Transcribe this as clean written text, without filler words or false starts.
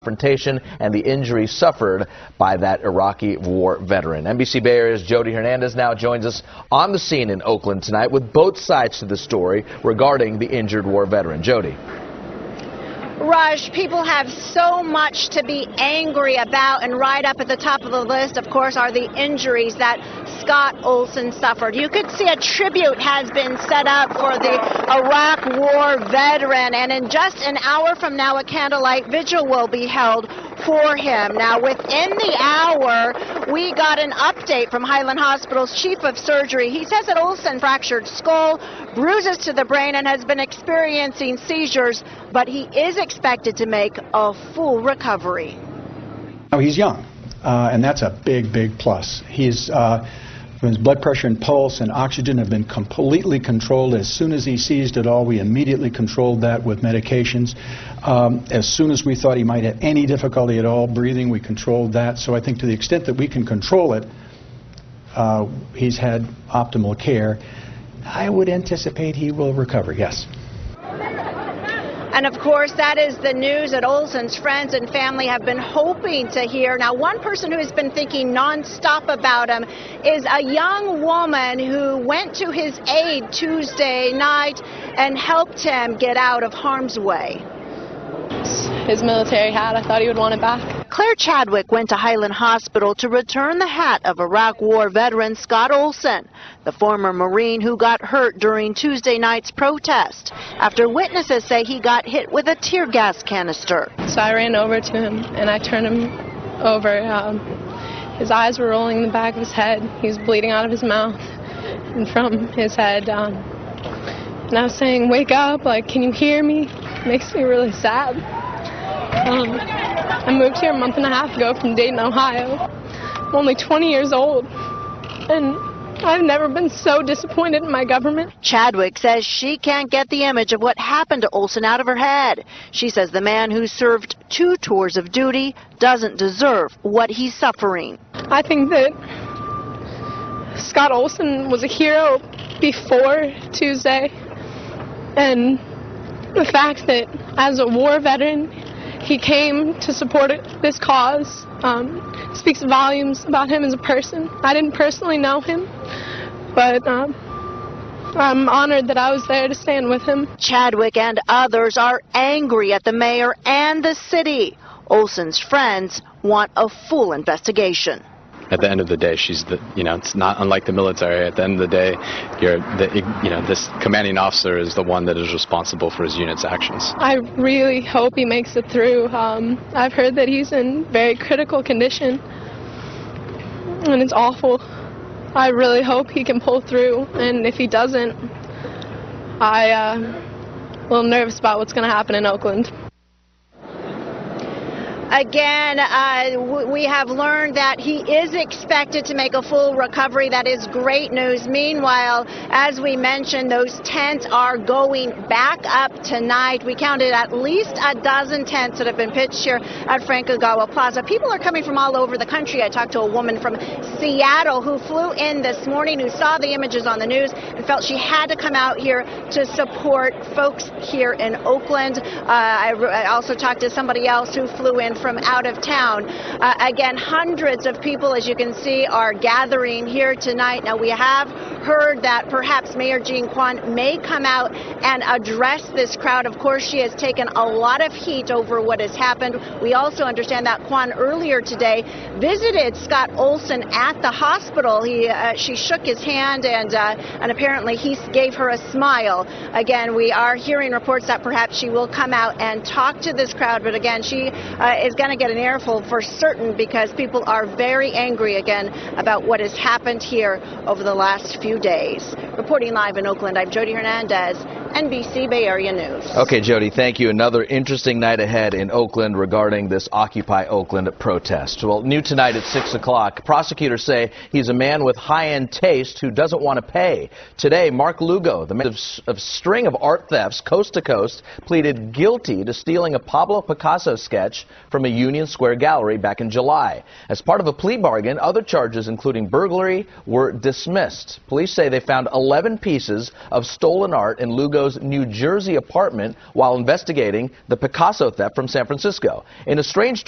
confrontation and the injuries suffered by that Iraqi war veteran. NBC Bay Area's Jody Hernandez now joins us on the scene in Oakland tonight with both sides to the story regarding the injured war veteran. Jody. Raj, people have so much to be angry about, and right up at the top of the list, of course, are the injuries that Scott Olson suffered. You could see a tribute has been set up for the Iraq war veteran, and in just an hour from now, a candlelight vigil will be held for him. Now, within the hour, we got an update from Highland Hospital's chief of surgery. He says that Olson fractured skull, bruises to the brain, and has been experiencing seizures, but he is expected to make a full recovery. Now, he's young, and that's a big, big plus. His blood pressure and pulse and oxygen have been completely controlled. As soon as he seized it all, we immediately controlled that with medications. As soon as we thought he might have any difficulty at all breathing, we controlled that. So I think to the extent that we can control it, he's had optimal care. I would anticipate he will recover, yes. And of course, that is the news that Olson's friends and family have been hoping to hear. Now, one person who has been thinking nonstop about him is a young woman who went to his aid Tuesday night and helped him get out of harm's way. His military hat, I thought he would want it back. Claire Chadwick went to Highland Hospital to return the hat of Iraq war veteran Scott Olson, the former Marine who got hurt during Tuesday night's protest after witnesses say he got hit with a tear gas canister. So I ran over to him and I turned him over. His eyes were rolling in the back of his head. He was bleeding out of his mouth and from his head. And I was saying, wake up, like, can you hear me? It makes me really sad. I moved here a month and a half ago from Dayton, Ohio. I'm only 20 years old, and I've never been so disappointed in my government. Chadwick says she can't get the image of what happened to Olson out of her head. She says the man who served 2 tours of duty doesn't deserve what he's suffering. I think that Scott Olson was a hero before Tuesday, and the fact that as a war veteran, he came to support this cause speaks volumes about him as a person. I didn't personally know him, but I'm honored that I was there to stand with him. Chadwick and others are angry at the mayor and the city. Olson's friends want a full investigation. At the end of the day, it's not unlike the military. At the end of the day, this commanding officer is the one that is responsible for his unit's actions. I really hope he makes it through. I've heard that he's in very critical condition, and it's awful. I really hope he can pull through, and if he doesn't, I'm a little nervous about what's going to happen in Oakland. Again, we have learned that he is expected to make a full recovery. That is great news. Meanwhile, as we mentioned, those tents are going back up tonight. We counted at least a dozen tents that have been pitched here at Frank-Ogawa Plaza. People are coming from all over the country. I talked to a woman from Seattle who flew in this morning, who saw the images on the news and felt she had to come out here to support folks here in Oakland. I also talked to somebody else who flew in from out of town. Again, hundreds of people, as you can see, are gathering here tonight. Now, we have heard that perhaps Mayor Jean Quan may come out and address this crowd. Of course, she has taken a lot of heat over what has happened. We also understand that Quan earlier today visited Scott Olson at the hospital. She shook his hand and apparently he gave her a smile. Again, we are hearing reports that perhaps she will come out and talk to this crowd, but again, she is going to get an earful for certain because people are very angry again about what has happened here over the last few days. Reporting live in Oakland, I'm Jody Hernandez, NBC Bay Area News. Okay, Jody, thank you. Another interesting night ahead in Oakland regarding this Occupy Oakland protest. Well, new tonight at 6 o'clock, prosecutors say he's a man with high-end taste who doesn't want to pay. Today, Mark Lugo, the man of a string of art thefts coast to coast, pleaded guilty to stealing a Pablo Picasso sketch from a Union Square gallery back in July. As part of a plea bargain, other charges, including burglary, were dismissed. Police say they found 11 pieces of stolen art in Lugo's Trudeau's New Jersey apartment while investigating the Picasso theft from San Francisco. In a strange